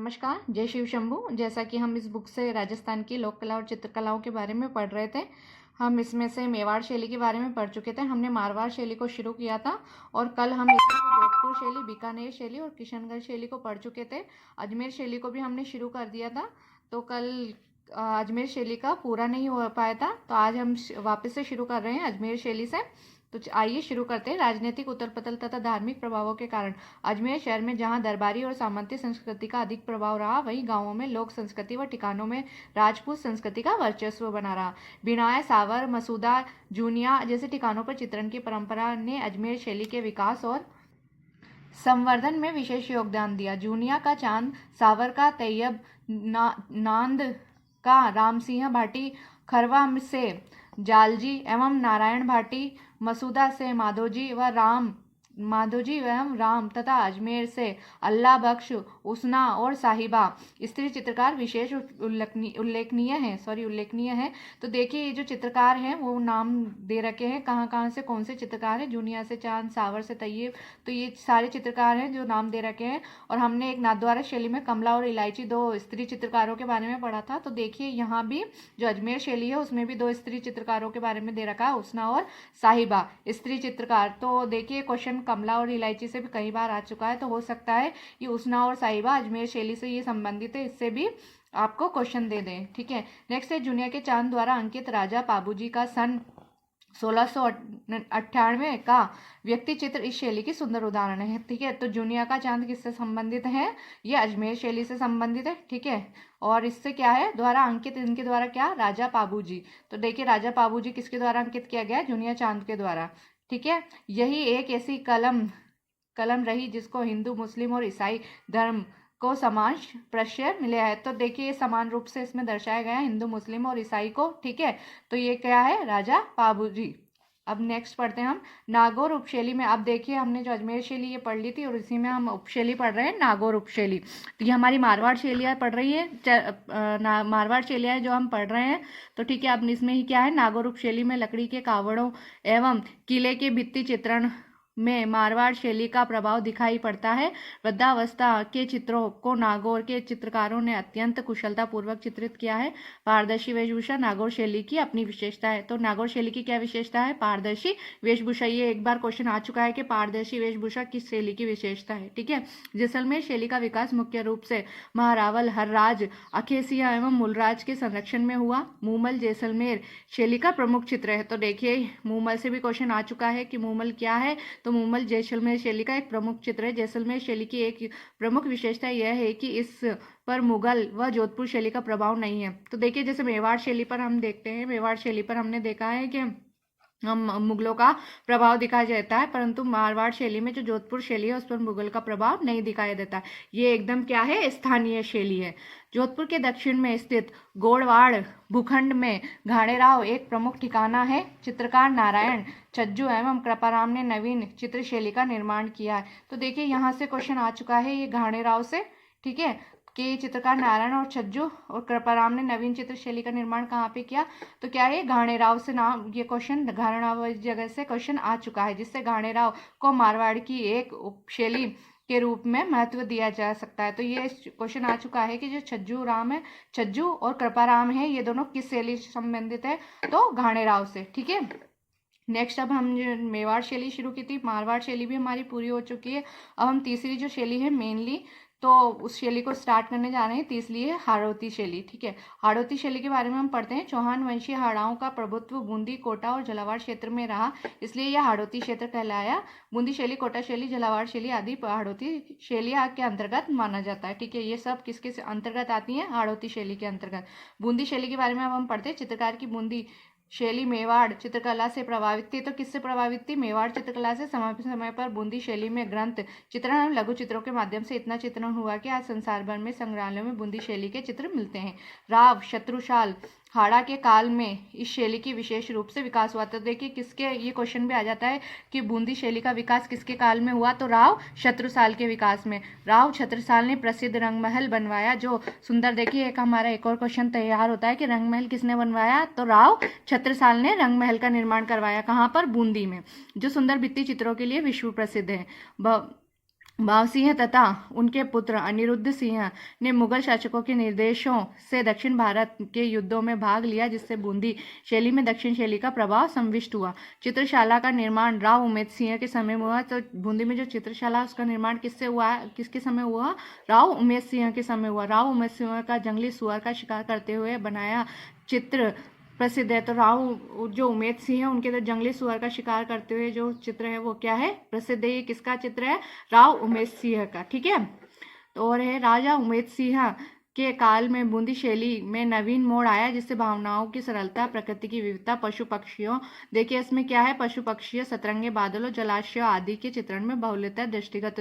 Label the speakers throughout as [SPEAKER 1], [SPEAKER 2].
[SPEAKER 1] नमस्कार, जय शिव शंभू। जैसा कि हम इस बुक से राजस्थान की लोक कला और चित्रकलाओं के बारे में पढ़ रहे थे, हम इसमें से मेवाड़ शैली के बारे में पढ़ चुके थे। हमने मारवाड़ शैली को शुरू किया था और कल हम इसमें से जोधपुर शैली, बीकानेर शैली और किशनगढ़ शैली को पढ़ चुके थे। अजमेर शैली को भी हमने शुरू कर दिया था, तो कल अजमेर शैली का पूरा नहीं हो पाया था, तो आज हम वापस से शुरू कर रहे हैं अजमेर शैली से। तो आइए शुरू करते हैं। राजनीतिक उथल पुथल तथा धार्मिक प्रभावों के कारण अजमेर शहर में जहां दरबारी और सामंती संस्कृति का अधिक प्रभाव रहा, वहीं गांवों में लोक संस्कृति व ठिकानों में राजपूत संस्कृति का वर्चस्व बना रहा। बिनाय, सावर, मसूदा, जूनिया जैसे ठिकानों पर चित्रण की परंपरा ने अजमेर शैली के विकास और संवर्धन में विशेष योगदान दिया। जूनिया का चांद, सावर का तैयब, नांद का रामसिंह भाटी, खरवा से जालजी एवं नारायण भाटी, मसूदा से माधोजी एवं राम तथा अजमेर से अल्लाह बख्श, उसना और साहिबा स्त्री चित्रकार विशेष उल्लेखनीय है। तो देखिए, ये जो चित्रकार हैं वो नाम दे रखे हैं कहाँ कहाँ से कौन से चित्रकार हैं। जूनिया से चांद, सावर से तैयब, तो ये सारे चित्रकार हैं जो नाम दे रखे हैं। और हमने एक नाथद्वारा शैली में कमला और इलायची, दो स्त्री चित्रकारों के बारे में पढ़ा था। तो देखिए, यहाँ भी जो अजमेर शैली है उसमें भी दो स्त्री चित्रकारों के बारे में दे रखा है, उसना और साहिबा स्त्री चित्रकार। तो देखिए, क्वेश्चन कमला और इलायची से भी कई बार आ चुका है, तो हो सकता है ये उसना और साहिबा अजमेर शैली से ये संबंधित है, इससे भी आपको क्वेश्चन दे दें। ठीक है, नेक्स्ट है जुनिया के चांद द्वारा अंकित राजा पाबूजी का सन 1698 का व्यक्ति चित्र इस शैली की सुंदर उदाहरण है। ठीक है, तो जुनिया का चांद किससे संबंधित है? ये अजमेर शैली से संबंधित है। ठीक है, और इससे क्या है द्वारा अंकित, इनके द्वारा क्या? राजा पाबूजी। तो देखिए, राजा पाबूजी किसके द्वारा अंकित किया गया? जुनिया चांद के द्वारा। ठीक है, यही एक ऐसी कलम रही जिसको हिंदू, मुस्लिम और ईसाई धर्म को समान प्रश्रय मिला है। तो देखिए, समान रूप से इसमें दर्शाया गया है हिंदू, मुस्लिम और ईसाई को। ठीक है, तो ये क्या है? राजा पाबूजी। अब नेक्स्ट पढ़ते हैं हम नागौर उपशैली में। अब देखिए, हमने जो अजमेर शैली ये पढ़ ली थी और इसी में हम उपशैली पढ़ रहे हैं, नागौर उपशैली। तो ये हमारी मारवाड़ शैलियाँ पढ़ रही है, मारवाड़ शैलियाँ जो हम पढ़ रहे हैं। तो ठीक है, अब इसमें ही क्या है? नागौर उपशैली में लकड़ी के कावड़ों एवं किले के भित्ति चित्रण में मारवाड़ शैली का प्रभाव दिखाई पड़ता है। वृद्धावस्था के चित्रों को नागौर के चित्रकारों ने अत्यंत कुशलता पूर्वक चित्रित किया है। पारदर्शी वेशभूषा नागौर शैली की अपनी विशेषता है। तो नागौर शैली की क्या विशेषता है? पारदर्शी वेशभूषा। ये एक बार क्वेश्चन आ चुका है कि पारदर्शी वेशभूषा किस शैली की विशेषता है। ठीक है, जैसलमेर शैली का विकास मुख्य रूप से महारावल, हर्राज, अखेसिया एवं मूलराज के संरक्षण में हुआ। मूमल जैसलमेर शैली का प्रमुख चित्र है। तो देखिए, मूमल से भी क्वेश्चन आ चुका है कि मूमल क्या है। तो मूमल जैसलमेर शैली का एक प्रमुख चित्र है। जैसलमेर शैली की एक प्रमुख विशेषता यह है कि इस पर मुगल व जोधपुर शैली का प्रभाव नहीं है। तो देखिए, जैसे मेवाड़ शैली पर हम देखते हैं, मेवाड़ शैली पर हमने देखा है कि हम मुगलों का प्रभाव दिखाया जाता है, परंतु मारवाड़ शैली में जो जोधपुर शैली है उस पर मुगल का प्रभाव नहीं दिखाई देता। ये एकदम क्या है? स्थानीय शैली है। जोधपुर के दक्षिण में स्थित गोड़वाड़ भूखंड में घाणेराव एक प्रमुख ठिकाना है। चित्रकार नारायण छज्जू एवं कृपाराम ने नवीन चित्र शैली का निर्माण किया है। तो देखिए, यहाँ से क्वेश्चन आ चुका है ये घाणेराव से। ठीक है, कि चित्रकार नारायण और छज्जू और कृपाराम ने नवीन चित्र शैली का निर्माण कहाँ पे किया? तो क्या है? घाणेराव से नाम, ये क्वेश्चन घाणेराव जगह से क्वेश्चन आ चुका है, जिससे घाणेराव को मारवाड़ की एक उपशैली के रूप में महत्व दिया जा सकता है। तो ये क्वेश्चन आ चुका है कि जो छज्जू और कृपाराम है, ये दोनों किस शैली से संबंधित है? तो घाणेराव से। ठीक है, नेक्स्ट अब हम जो मेवाड़ शैली शुरू की थी, मारवाड़ शैली भी हमारी पूरी हो चुकी है। अब हम तीसरी जो शैली है मेनली, तो उस शैली को स्टार्ट करने जा रहे हैं। तीसरी है हाड़ौती शैली। ठीक है, हाड़ौती शैली के बारे में हम पढ़ते हैं। चौहान वंशीय हाड़ाओं का प्रभुत्व बूंदी, कोटा और झालावाड़ क्षेत्र में रहा, इसलिए यह हाड़ौती क्षेत्र कहलाया। बूंदी शैली, कोटा शैली, झालावाड़ शैली आदि हाड़ौती शैली के अंतर्गत माना जाता है। ठीक है, ये सब किसके अंतर्गत आती हैं? हाड़ौती शैली के अंतर्गत। बूंदी शैली के बारे में अब हम पढ़ते हैं। चित्रकार की बूंदी शैली मेवाड़ चित्रकला से प्रभावित थी। तो किससे प्रभावित थी? मेवाड़ चित्रकला से। समय समय पर बूंदी शैली में ग्रंथ चित्रण और लघु चित्रों के माध्यम से इतना चित्रण हुआ कि आज संसार भर में संग्रहालयों में बूंदी शैली के चित्र मिलते हैं। राव शत्रुशाल हाड़ा के काल में इस शैली की विशेष रूप से विकास हुआ। तो देखिए, किसके, ये क्वेश्चन भी आ जाता है कि बूंदी शैली का विकास किसके काल में हुआ? तो राव छत्रसाल के विकास में। राव छत्रसाल ने प्रसिद्ध रंगमहल बनवाया, जो सुंदर। देखिए, एक हमारा एक और क्वेश्चन तैयार होता है कि रंगमहल किसने बनवाया? तो राव छत्रसाल ने रंगमहल का निर्माण करवाया। कहाँ पर? बूंदी में, जो सुंदर भित्ति चित्रों के लिए विश्व प्रसिद्ध है। भाव सिंह तथा उनके पुत्र अनिरुद्ध सिंह ने मुगल शासकों के निर्देशों से दक्षिण भारत के युद्धों में भाग लिया, जिससे बूंदी शैली में दक्षिण शैली का प्रभाव संविष्ट हुआ। चित्रशाला का निर्माण राव उमेद सिंह के समय में हुआ। तो बूंदी में जो चित्रशाला उसका निर्माण किससे हुआ, किसके समय हुआ? राव उमेद सिंह के समय हुआ। राव उमेद सिंह का जंगली सुअर का शिकार करते हुए बनाया चित्र प्रसिद्ध है। तो राव जो उमेद सिंह है उनके तो जंगली सुअर का शिकार करते हुए जो चित्र है वो क्या है? प्रसिद्ध है। ये किसका चित्र है? राव उमेद सिंह का। ठीक है। तो और है राजा उमेद सिंह के काल में बूंदी शैली में नवीन मोड़ आया, जिससे भावनाओं की सरलता, प्रकृति की विविधता, पशु पक्षियों, देखिए इसमें क्या है, पशु पक्षियों, सतरंगे बादलों, जलाशयों आदि के चित्रण में बहुलता दृष्टिगत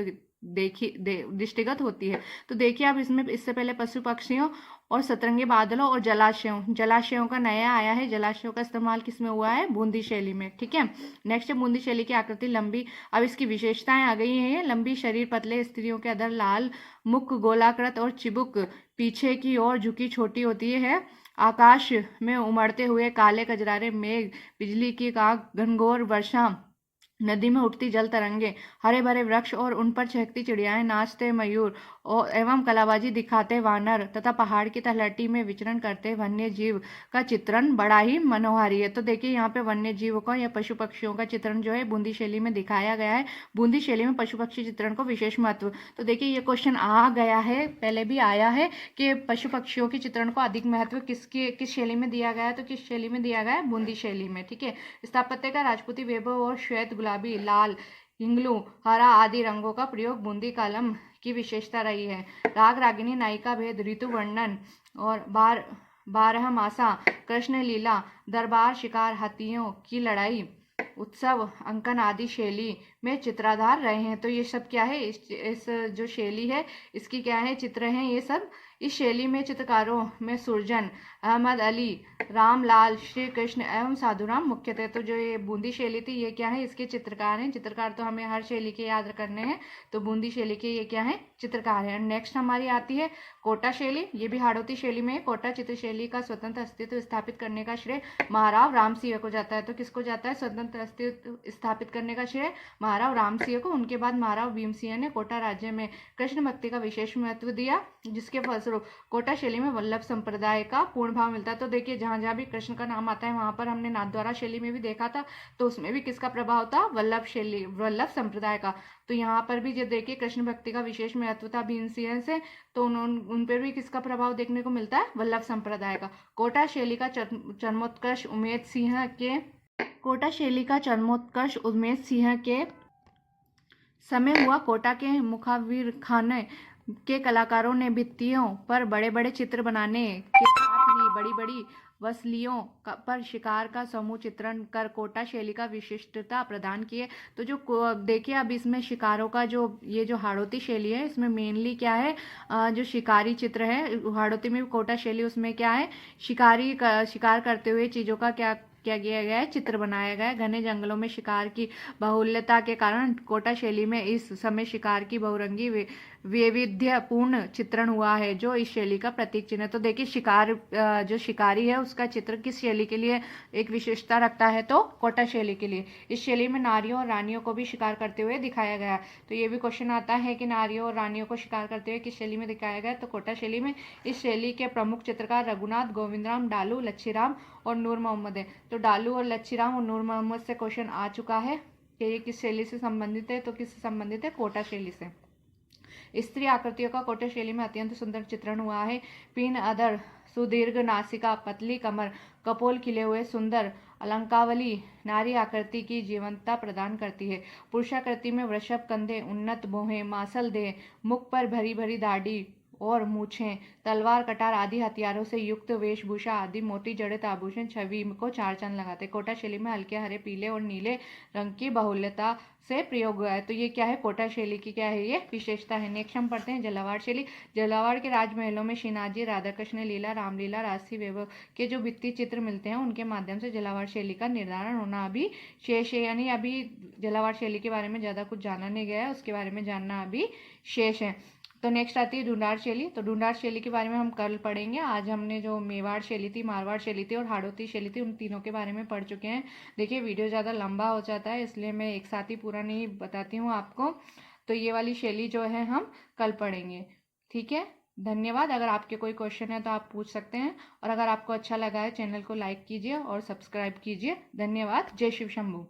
[SPEAKER 1] होती है। तो देखिए अब इसमें इससे पहले पशु पक्षियों और सतरंगी बादलों और जलाशयों का नया आया है। जलाशयों का इस्तेमाल किसमें हुआ है? बूंदी शैली में। ठीक है। नेक्स्ट है बूंदी शैली की आकृति लंबी। अब इसकी विशेषताएं आ गई हैं। लंबी शरीर, पतले स्त्रियों के अधर, लाल मुख, गोलाकृत और चिबुक पीछे की ओर झुकी छोटी होती है। आकाश में उमड़ते हुए काले कजरारे मेघ, बिजली की आग, घनघोर वर्षा, नदी में उठती जल तरंगे, हरे भरे वृक्ष और उन पर चहकती चिड़ियाएं, नाचते मयूर और एवं कलाबाजी दिखाते वानर तथा पहाड़ की तलहटी में विचरण करते वन्य जीव का चित्रण बड़ा ही मनोहारी है। तो देखिए यहाँ पे वन्य जीव का या पशु पक्षियों का चित्रण जो है बूंदी शैली में दिखाया गया है। बूंदी शैली में पशु पक्षी चित्रण को विशेष महत्व। तो देखिए ये क्वेश्चन आ गया है, पहले भी आया है कि पशु पक्षियों के चित्रण को अधिक महत्व किस शैली में दिया गया है? तो किस शैली में दिया गया है? बूंदी शैली में। ठीक है। स्थापत्य का राजपूती वैभव और श्वेत, गुलाबी, लाल, हिंगलू, हरा आदि रंगों का प्रयोग बूंदी कालम की विशेषता रही है। राग रागिनी, नायिका भेद, ऋतु वर्णन और बारह मासा, कृष्ण लीला, दरबार, शिकार, हाथियों की लड़ाई, उत्सव, अंकन आदि शैली में चित्राधार रहे हैं। तो ये सब क्या है? इस जो शैली है इसकी क्या है? चित्र हैं ये सब। इस शैली में चित्रकारों में सुरजन, अहमद अली, रामलाल, श्री कृष्ण एवं साधुराम मुख्य थे। तो जो ये बूंदी शैली थी ये क्या है? इसके चित्रकार हैं। चित्रकार तो हमें हर शैली के याद करने हैं, तो बूंदी शैली के ये क्या है? चित्रकार हैं। नेक्स्ट हमारी आती है कोटा शैली। ये भी हाड़ौती शैली में है। कोटा चित्र शैली का स्वतंत्र अस्तित्व स्थापित करने का श्रेय महाराव राम सिंह को जाता है। तो किसको जाता है स्वतंत्र अस्तित्व स्थापित करने का श्रेय? महाराव राम सिंह को। उनके बाद महाराव भीम सिंह ने कोटा राज्य में कृष्ण भक्ति का विशेष महत्व दिया, जिसके फलस्वरूप कोटा शैली में वल्लभ संप्रदाय का पूर्ण भाव मिलता है। तो देखिए जहां जहां भी कृष्ण का नाम आता है वहां पर हमने नाथद्वारा शैली में भी देखा था, तो उसमें भी किसका प्रभाव था? वल्लभ संप्रदाय का। तो यहाँ पर भी जो देखिए कृष्ण भक्ति का विशेष महत्व था भीम सिंह से, तो उन पर भी किसका प्रभाव देखने को मिलता है? वल्लभ संप्रदाय का। कोटा शैली का चरमोत्कर्ष उमेद सिंह के कोटा शैली का चरमोत्कर्ष उमेद सिंह के समय हुआ। कोटा के मुखाविर खाने के कलाकारों ने भित्तियों पर बड़े बड़े चित्र बनाने के साथ ही बड़ी बड़ी वसलियों पर शिकार का समूह चित्रण कर कोटा शैली का विशिष्टता प्रदान की है। तो जो देखिए अब इसमें शिकारों का जो ये जो हाड़ौती शैली है इसमें मेनली क्या है? जो शिकारी चित्र है हाड़ौती में कोटा शैली, उसमें क्या है? शिकार करते हुए चीजों का क्या किया गया है? चित्र बनाया गया है। घने जंगलों में शिकार की बाहुल्यता के कारण कोटा शैली में इस समय शिकार की बहुरंगी वैविध्यपूर्ण चित्रण हुआ है, जो इस शैली का प्रतीक चिन्ह है। तो देखिए शिकार जो शिकारी है उसका चित्र किस शैली के लिए एक विशेषता रखता है? तो कोटा शैली के लिए। इस शैली में नारियों और रानियों को भी शिकार करते हुए दिखाया गया। तो ये भी क्वेश्चन आता है कि नारियों और रानियों को शिकार करते हुए किस शैली में दिखाया गया? तो कोटा शैली में। इस शैली के प्रमुख चित्रकार रघुनाथ, गोविंदराम, डालू, लच्छीराम और नूर मोहम्मद है। तो डालू और लच्छीराम और नूर मोहम्मद से क्वेश्चन आ चुका है कि ये किस शैली से संबंधित है? तो किससे संबंधित है? कोटा शैली से। स्त्री आकृतियों का कोटा शैली में अत्यंत सुंदर चित्रण हुआ है। पीन अधर, सुदीर्घ नासिका, पतली कमर, कपोल खिले हुए सुंदर अलंकावली नारी आकृति की जीवंतता प्रदान करती है। पुरुषाकृति में वृषभ कंधे, उन्नत भौहें, मासल देह, मुख पर भरी भरी दाढ़ी और मूछें, तलवार, कटार आदि हथियारों से युक्त वेशभूषा आदि मोती जड़ित आभूषण छवि को चार चांद लगाते। कोटा शैली में हल्के हरे, पीले और नीले रंग की बहुल्यता से प्रयोग हुआ है। तो ये क्या है? कोटा शैली की क्या है? ये विशेषता है। नेक्स्ट हम पढ़ते हैं झालावाड़ शैली। झालावाड़ के राजमहलों में श्रीनाथजी, राधाकृष्ण लीला, रामलीला, राजसी वैभव के जो भित्ति चित्र मिलते हैं उनके माध्यम से झालावाड़ शैली का निर्धारण होना अभी शेष है। यानी अभी झालावाड़ शैली के बारे में ज़्यादा कुछ जाना नहीं गया है, उसके बारे में जानना अभी शेष है। तो नेक्स्ट आती है ढूंढार शैली। तो ढूंढार शैली के बारे में हम कल पढ़ेंगे। आज हमने जो मेवाड़ शैली थी, मारवाड़ शैली थी और हाड़ौती शैली थी, उन तीनों के बारे में पढ़ चुके हैं। देखिए वीडियो ज़्यादा लंबा हो जाता है इसलिए मैं एक साथ ही पूरा नहीं बताती हूँ आपको। तो ये वाली शैली जो है हम कल पढ़ेंगे। ठीक है, धन्यवाद। अगर आपके कोई क्वेश्चन है तो आप पूछ सकते हैं, और अगर आपको अच्छा लगा है चैनल को लाइक कीजिए और सब्सक्राइब कीजिए। धन्यवाद। जय शिव शंभू।